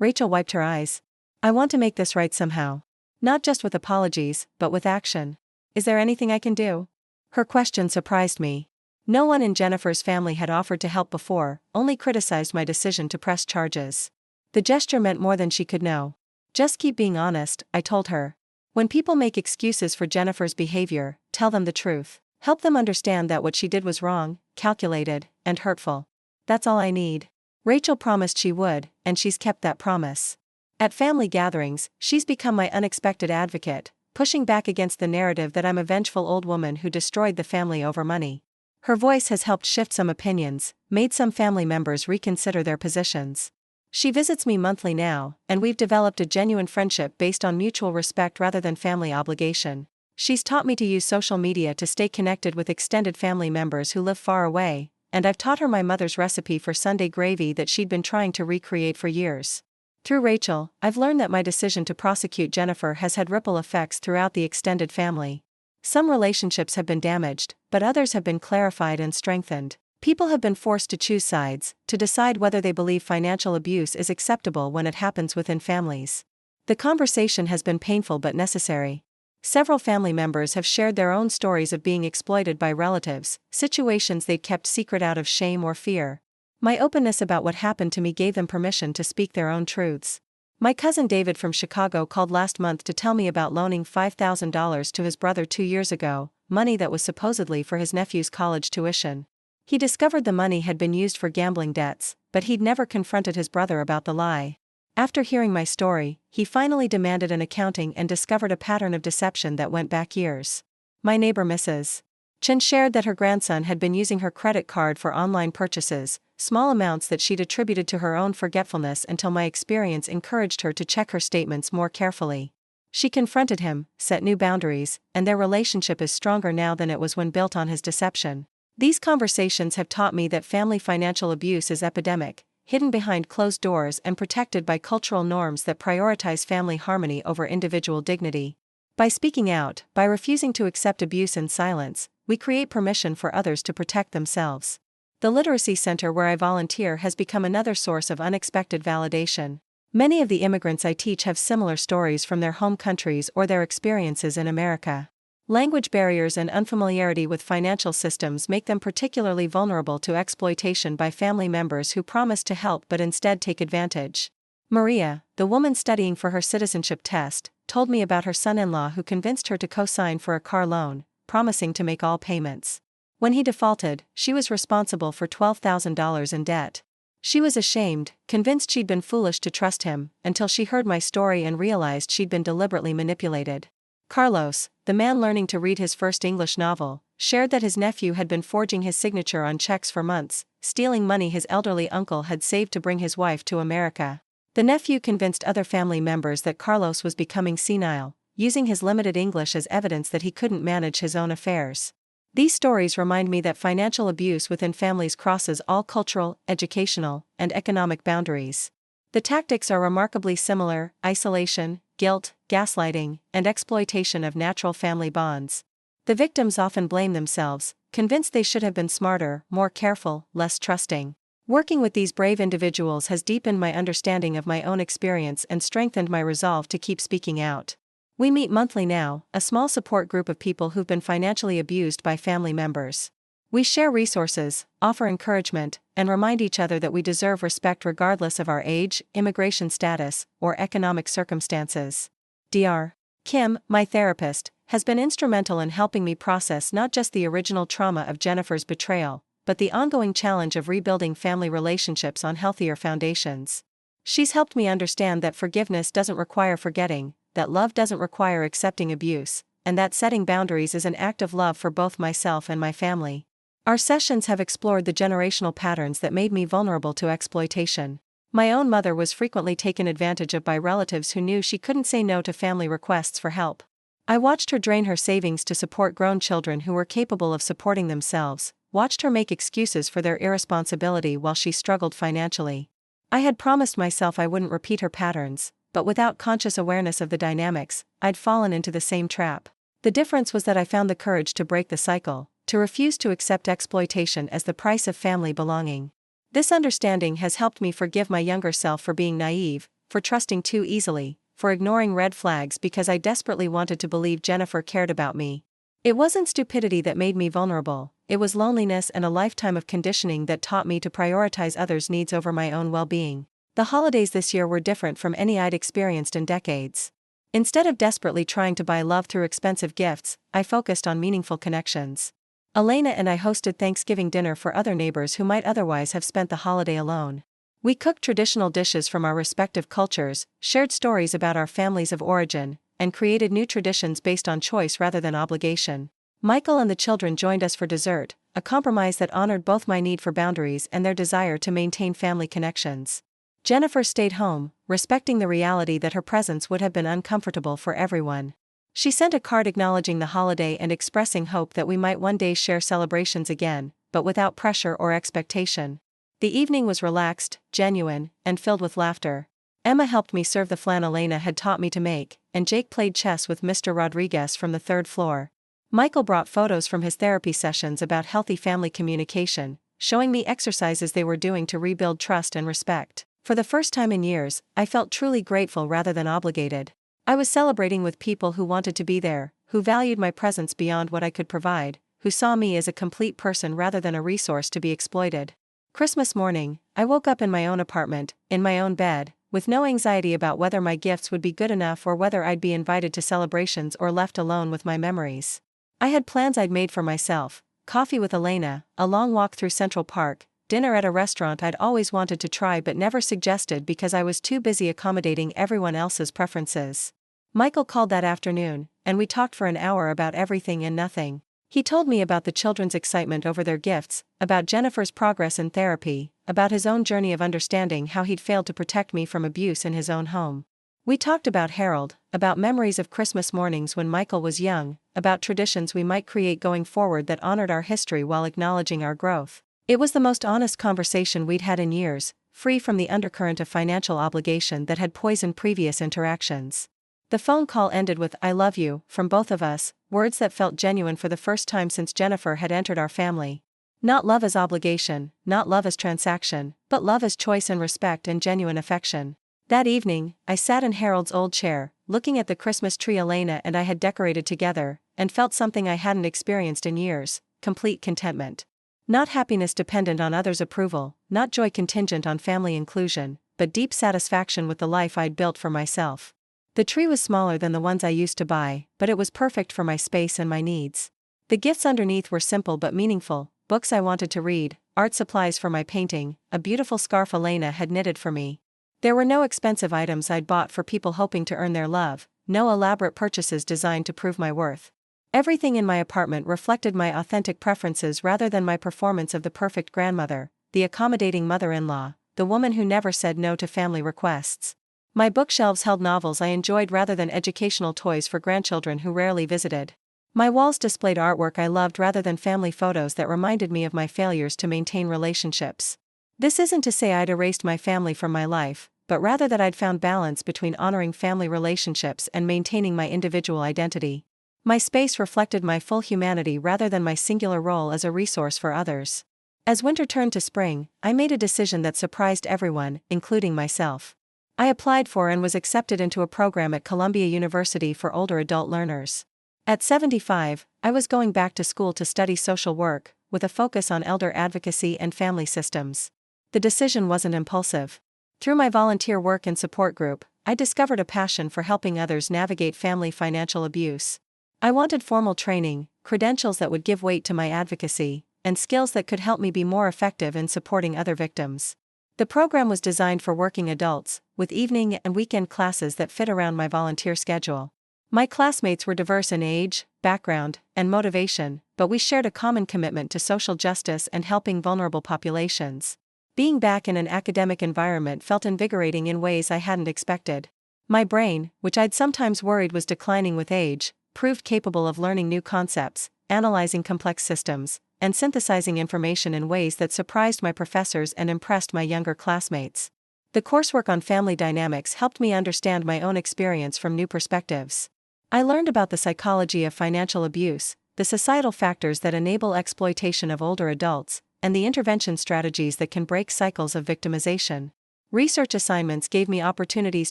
Rachel wiped her eyes. "I want to make this right somehow. Not just with apologies, but with action. Is there anything I can do?" Her question surprised me. No one in Jennifer's family had offered to help before, only criticized my decision to press charges. The gesture meant more than she could know. "Just keep being honest," I told her. "When people make excuses for Jennifer's behavior, tell them the truth. Help them understand that what she did was wrong, calculated, and hurtful. That's all I need." Rachel promised she would, and she's kept that promise. At family gatherings, she's become my unexpected advocate, pushing back against the narrative that I'm a vengeful old woman who destroyed the family over money. Her voice has helped shift some opinions, made some family members reconsider their positions. She visits me monthly now, and we've developed a genuine friendship based on mutual respect rather than family obligation. She's taught me to use social media to stay connected with extended family members who live far away, and I've taught her my mother's recipe for Sunday gravy that she'd been trying to recreate for years. Through Rachel, I've learned that my decision to prosecute Jennifer has had ripple effects throughout the extended family. Some relationships have been damaged, but others have been clarified and strengthened. People have been forced to choose sides, to decide whether they believe financial abuse is acceptable when it happens within families. The conversation has been painful but necessary. Several family members have shared their own stories of being exploited by relatives, situations they'd kept secret out of shame or fear. My openness about what happened to me gave them permission to speak their own truths. My cousin David from Chicago called last month to tell me about loaning $5,000 to his brother 2 years ago, money that was supposedly for his nephew's college tuition. He discovered the money had been used for gambling debts, but he'd never confronted his brother about the lie. After hearing my story, he finally demanded an accounting and discovered a pattern of deception that went back years. My neighbor Mrs. Chen shared that her grandson had been using her credit card for online purchases, small amounts that she'd attributed to her own forgetfulness until my experience encouraged her to check her statements more carefully. She confronted him, set new boundaries, and their relationship is stronger now than it was when built on his deception. These conversations have taught me that family financial abuse is epidemic, hidden behind closed doors and protected by cultural norms that prioritize family harmony over individual dignity. By speaking out, by refusing to accept abuse in silence, we create permission for others to protect themselves. The Literacy Center where I volunteer has become another source of unexpected validation. Many of the immigrants I teach have similar stories from their home countries or their experiences in America. Language barriers and unfamiliarity with financial systems make them particularly vulnerable to exploitation by family members who promise to help but instead take advantage. Maria, the woman studying for her citizenship test, told me about her son-in-law who convinced her to co-sign for a car loan, promising to make all payments. When he defaulted, she was responsible for $12,000 in debt. She was ashamed, convinced she'd been foolish to trust him, until she heard my story and realized she'd been deliberately manipulated. Carlos, the man learning to read his first English novel, shared that his nephew had been forging his signature on checks for months, stealing money his elderly uncle had saved to bring his wife to America. The nephew convinced other family members that Carlos was becoming senile, using his limited English as evidence that he couldn't manage his own affairs. These stories remind me that financial abuse within families crosses all cultural, educational, and economic boundaries. The tactics are remarkably similar: isolation, guilt, gaslighting, and exploitation of natural family bonds. The victims often blame themselves, convinced they should have been smarter, more careful, less trusting. Working with these brave individuals has deepened my understanding of my own experience and strengthened my resolve to keep speaking out. We meet monthly now, a small support group of people who've been financially abused by family members. We share resources, offer encouragement, and remind each other that we deserve respect regardless of our age, immigration status, or economic circumstances. Dr. Kim, my therapist, has been instrumental in helping me process not just the original trauma of Jennifer's betrayal, but the ongoing challenge of rebuilding family relationships on healthier foundations. She's helped me understand that forgiveness doesn't require forgetting, that love doesn't require accepting abuse, and that setting boundaries is an act of love for both myself and my family. Our sessions have explored the generational patterns that made me vulnerable to exploitation. My own mother was frequently taken advantage of by relatives who knew she couldn't say no to family requests for help. I watched her drain her savings to support grown children who were capable of supporting themselves, watched her make excuses for their irresponsibility while she struggled financially. I had promised myself I wouldn't repeat her patterns, but without conscious awareness of the dynamics, I'd fallen into the same trap. The difference was that I found the courage to break the cycle, to refuse to accept exploitation as the price of family belonging. This understanding has helped me forgive my younger self for being naive, for trusting too easily, for ignoring red flags because I desperately wanted to believe Jennifer cared about me. It wasn't stupidity that made me vulnerable, it was loneliness and a lifetime of conditioning that taught me to prioritize others' needs over my own well-being. The holidays this year were different from any I'd experienced in decades. Instead of desperately trying to buy love through expensive gifts, I focused on meaningful connections. Elena and I hosted Thanksgiving dinner for other neighbors who might otherwise have spent the holiday alone. We cooked traditional dishes from our respective cultures, shared stories about our families of origin, and created new traditions based on choice rather than obligation. Michael and the children joined us for dessert, a compromise that honored both my need for boundaries and their desire to maintain family connections. Jennifer stayed home, respecting the reality that her presence would have been uncomfortable for everyone. She sent a card acknowledging the holiday and expressing hope that we might one day share celebrations again, but without pressure or expectation. The evening was relaxed, genuine, and filled with laughter. Emma helped me serve the flan Elena had taught me to make, and Jake played chess with Mr. Rodriguez from the third floor. Michael brought photos from his therapy sessions about healthy family communication, showing me exercises they were doing to rebuild trust and respect. For the first time in years, I felt truly grateful rather than obligated. I was celebrating with people who wanted to be there, who valued my presence beyond what I could provide, who saw me as a complete person rather than a resource to be exploited. Christmas morning, I woke up in my own apartment, in my own bed, with no anxiety about whether my gifts would be good enough or whether I'd be invited to celebrations or left alone with my memories. I had plans I'd made for myself: coffee with Elena, a long walk through Central Park, dinner at a restaurant I'd always wanted to try but never suggested because I was too busy accommodating everyone else's preferences. Michael called that afternoon, and we talked for an hour about everything and nothing. He told me about the children's excitement over their gifts, about Jennifer's progress in therapy, about his own journey of understanding how he'd failed to protect me from abuse in his own home. We talked about Harold, about memories of Christmas mornings when Michael was young, about traditions we might create going forward that honored our history while acknowledging our growth. It was the most honest conversation we'd had in years, free from the undercurrent of financial obligation that had poisoned previous interactions. The phone call ended with "I love you" from both of us, words that felt genuine for the first time since Jennifer had entered our family. Not love as obligation, not love as transaction, but love as choice and respect and genuine affection. That evening, I sat in Harold's old chair, looking at the Christmas tree Elena and I had decorated together, and felt something I hadn't experienced in years: complete contentment. Not happiness dependent on others' approval, not joy contingent on family inclusion, but deep satisfaction with the life I'd built for myself. The tree was smaller than the ones I used to buy, but it was perfect for my space and my needs. The gifts underneath were simple but meaningful: books I wanted to read, art supplies for my painting, a beautiful scarf Elena had knitted for me. There were no expensive items I'd bought for people hoping to earn their love, no elaborate purchases designed to prove my worth. Everything in my apartment reflected my authentic preferences rather than my performance of the perfect grandmother, the accommodating mother-in-law, the woman who never said no to family requests. My bookshelves held novels I enjoyed rather than educational toys for grandchildren who rarely visited. My walls displayed artwork I loved rather than family photos that reminded me of my failures to maintain relationships. This isn't to say I'd erased my family from my life, but rather that I'd found balance between honoring family relationships and maintaining my individual identity. My space reflected my full humanity rather than my singular role as a resource for others. As winter turned to spring, I made a decision that surprised everyone, including myself. I applied for and was accepted into a program at Columbia University for older adult learners. At 75, I was going back to school to study social work, with a focus on elder advocacy and family systems. The decision wasn't impulsive. Through my volunteer work and support group, I discovered a passion for helping others navigate family financial abuse. I wanted formal training, credentials that would give weight to my advocacy, and skills that could help me be more effective in supporting other victims. The program was designed for working adults, with evening and weekend classes that fit around my volunteer schedule. My classmates were diverse in age, background, and motivation, but we shared a common commitment to social justice and helping vulnerable populations. Being back in an academic environment felt invigorating in ways I hadn't expected. My brain, which I'd sometimes worried was declining with age, proved capable of learning new concepts, analyzing complex systems, and synthesizing information in ways that surprised my professors and impressed my younger classmates. The coursework on family dynamics helped me understand my own experience from new perspectives. I learned about the psychology of financial abuse, the societal factors that enable exploitation of older adults, and the intervention strategies that can break cycles of victimization. Research assignments gave me opportunities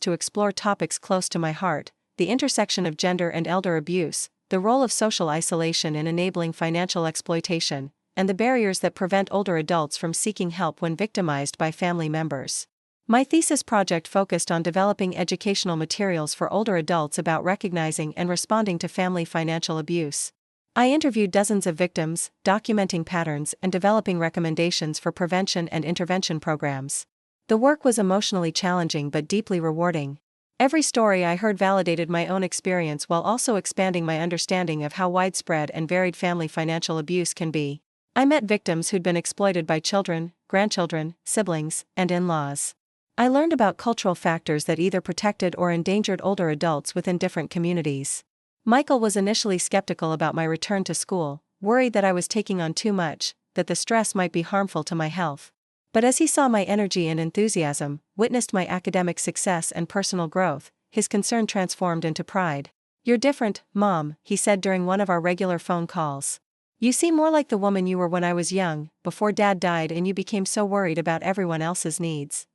to explore topics close to my heart: the intersection of gender and elder abuse, the role of social isolation in enabling financial exploitation, and the barriers that prevent older adults from seeking help when victimized by family members. My thesis project focused on developing educational materials for older adults about recognizing and responding to family financial abuse. I interviewed dozens of victims, documenting patterns and developing recommendations for prevention and intervention programs. The work was emotionally challenging but deeply rewarding. Every story I heard validated my own experience while also expanding my understanding of how widespread and varied family financial abuse can be. I met victims who'd been exploited by children, grandchildren, siblings, and in-laws. I learned about cultural factors that either protected or endangered older adults within different communities. Michael was initially skeptical about my return to school, worried that I was taking on too much, that the stress might be harmful to my health. But as he saw my energy and enthusiasm, witnessed my academic success and personal growth, his concern transformed into pride. "You're different, Mom," he said during one of our regular phone calls. "You seem more like the woman you were when I was young, before Dad died and you became so worried about everyone else's needs."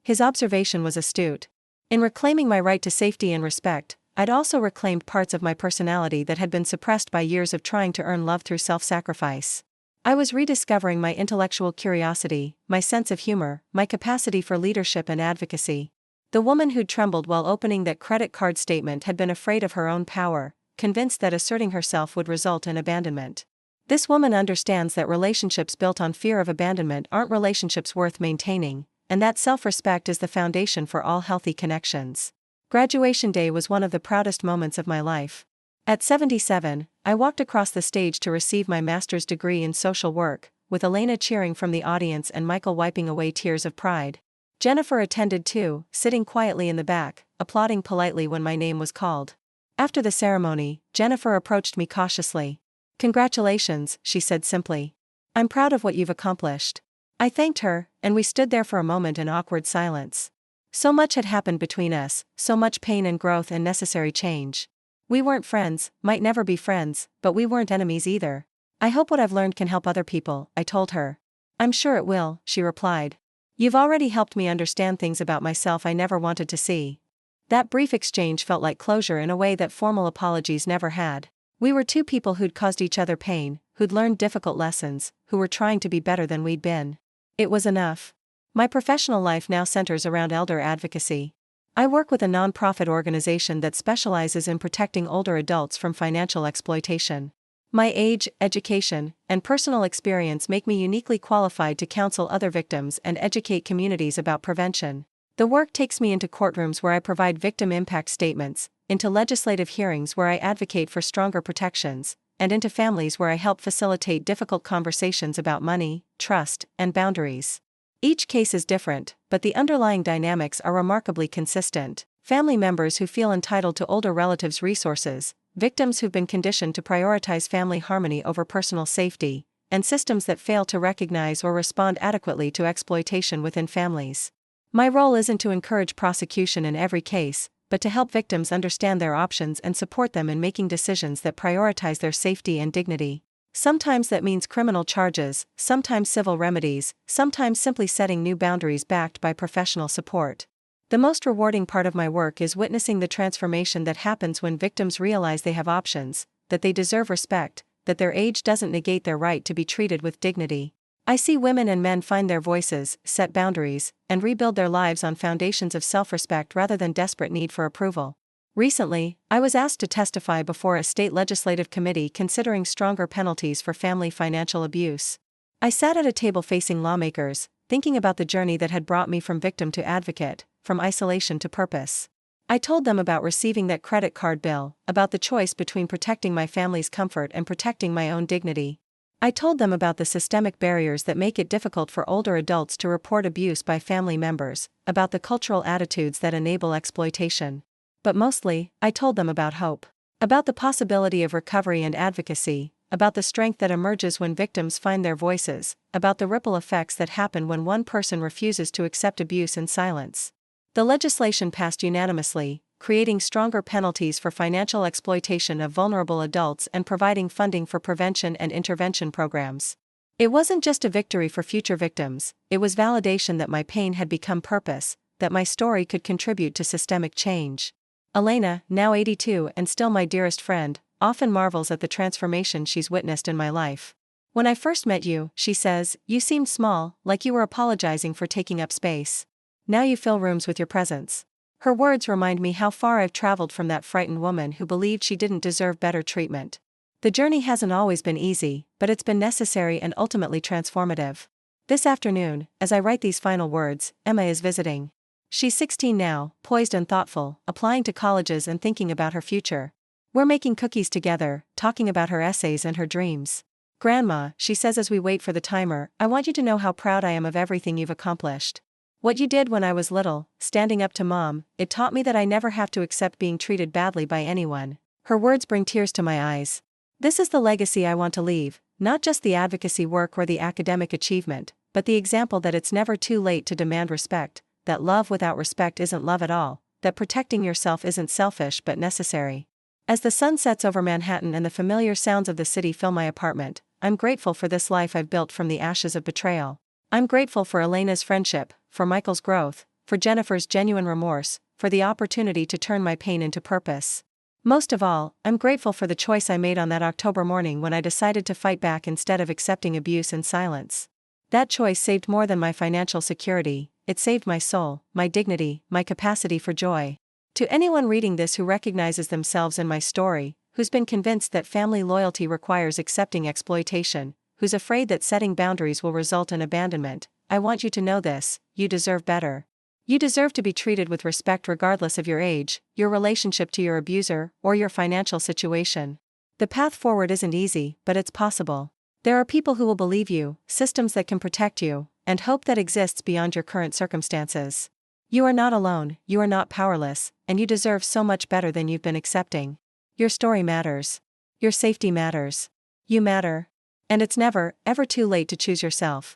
His observation was astute. In reclaiming my right to safety and respect, I'd also reclaimed parts of my personality that had been suppressed by years of trying to earn love through self-sacrifice. I was rediscovering my intellectual curiosity, my sense of humor, my capacity for leadership and advocacy. The woman who'd trembled while opening that credit card statement had been afraid of her own power, convinced that asserting herself would result in abandonment. This woman understands that relationships built on fear of abandonment aren't relationships worth maintaining, and that self-respect is the foundation for all healthy connections. Graduation day was one of the proudest moments of my life. At 77, I walked across the stage to receive my master's degree in social work, with Elena cheering from the audience and Michael wiping away tears of pride. Jennifer attended too, sitting quietly in the back, applauding politely when my name was called. After the ceremony, Jennifer approached me cautiously. "Congratulations," she said simply. "I'm proud of what you've accomplished." I thanked her, and we stood there for a moment in awkward silence. So much had happened between us, so much pain and growth and necessary change. We weren't friends, might never be friends, but we weren't enemies either. "I hope what I've learned can help other people," I told her. "I'm sure it will," she replied. "You've already helped me understand things about myself I never wanted to see." That brief exchange felt like closure in a way that formal apologies never had. We were two people who'd caused each other pain, who'd learned difficult lessons, who were trying to be better than we'd been. It was enough. My professional life now centers around elder advocacy. I work with a nonprofit organization that specializes in protecting older adults from financial exploitation. My age, education, and personal experience make me uniquely qualified to counsel other victims and educate communities about prevention. The work takes me into courtrooms where I provide victim impact statements, into legislative hearings where I advocate for stronger protections, and into families where I help facilitate difficult conversations about money, trust, and boundaries. Each case is different, but the underlying dynamics are remarkably consistent. Family members who feel entitled to older relatives' resources, victims who've been conditioned to prioritize family harmony over personal safety, and systems that fail to recognize or respond adequately to exploitation within families. My role isn't to encourage prosecution in every case, but to help victims understand their options and support them in making decisions that prioritize their safety and dignity. Sometimes that means criminal charges, sometimes civil remedies, sometimes simply setting new boundaries backed by professional support. The most rewarding part of my work is witnessing the transformation that happens when victims realize they have options, that they deserve respect, that their age doesn't negate their right to be treated with dignity. I see women and men find their voices, set boundaries, and rebuild their lives on foundations of self-respect rather than desperate need for approval. Recently, I was asked to testify before a state legislative committee considering stronger penalties for family financial abuse. I sat at a table facing lawmakers, thinking about the journey that had brought me from victim to advocate, from isolation to purpose. I told them about receiving that credit card bill, about the choice between protecting my family's comfort and protecting my own dignity. I told them about the systemic barriers that make it difficult for older adults to report abuse by family members, about the cultural attitudes that enable exploitation. But mostly, I told them about hope. About the possibility of recovery and advocacy, about the strength that emerges when victims find their voices, about the ripple effects that happen when one person refuses to accept abuse in silence. The legislation passed unanimously, creating stronger penalties for financial exploitation of vulnerable adults and providing funding for prevention and intervention programs. It wasn't just a victory for future victims, it was validation that my pain had become purpose, that my story could contribute to systemic change. Elena, now 82 and still my dearest friend, often marvels at the transformation she's witnessed in my life. "When I first met you," she says, "you seemed small, like you were apologizing for taking up space. Now you fill rooms with your presence." Her words remind me how far I've traveled from that frightened woman who believed she didn't deserve better treatment. The journey hasn't always been easy, but it's been necessary and ultimately transformative. This afternoon, as I write these final words, Emma is visiting. She's 16 now, poised and thoughtful, applying to colleges and thinking about her future. We're making cookies together, talking about her essays and her dreams. "Grandma," she says as we wait for the timer, "I want you to know how proud I am of everything you've accomplished. What you did when I was little, standing up to Mom, it taught me that I never have to accept being treated badly by anyone." Her words bring tears to my eyes. This is the legacy I want to leave, not just the advocacy work or the academic achievement, but the example that it's never too late to demand respect, that love without respect isn't love at all, that protecting yourself isn't selfish but necessary. As the sun sets over Manhattan and the familiar sounds of the city fill my apartment, I'm grateful for this life I've built from the ashes of betrayal. I'm grateful for Elena's friendship, for Michael's growth, for Jennifer's genuine remorse, for the opportunity to turn my pain into purpose. Most of all, I'm grateful for the choice I made on that October morning when I decided to fight back instead of accepting abuse in silence. That choice saved more than my financial security, it saved my soul, my dignity, my capacity for joy. To anyone reading this who recognizes themselves in my story, who's been convinced that family loyalty requires accepting exploitation, who's afraid that setting boundaries will result in abandonment. I want you to know this: you deserve better. You deserve to be treated with respect regardless of your age, your relationship to your abuser, or your financial situation. The path forward isn't easy, but it's possible. There are people who will believe you, systems that can protect you, and hope that exists beyond your current circumstances. You are not alone, you are not powerless, and you deserve so much better than you've been accepting. Your story matters. Your safety matters. You matter. And it's never, ever too late to choose yourself.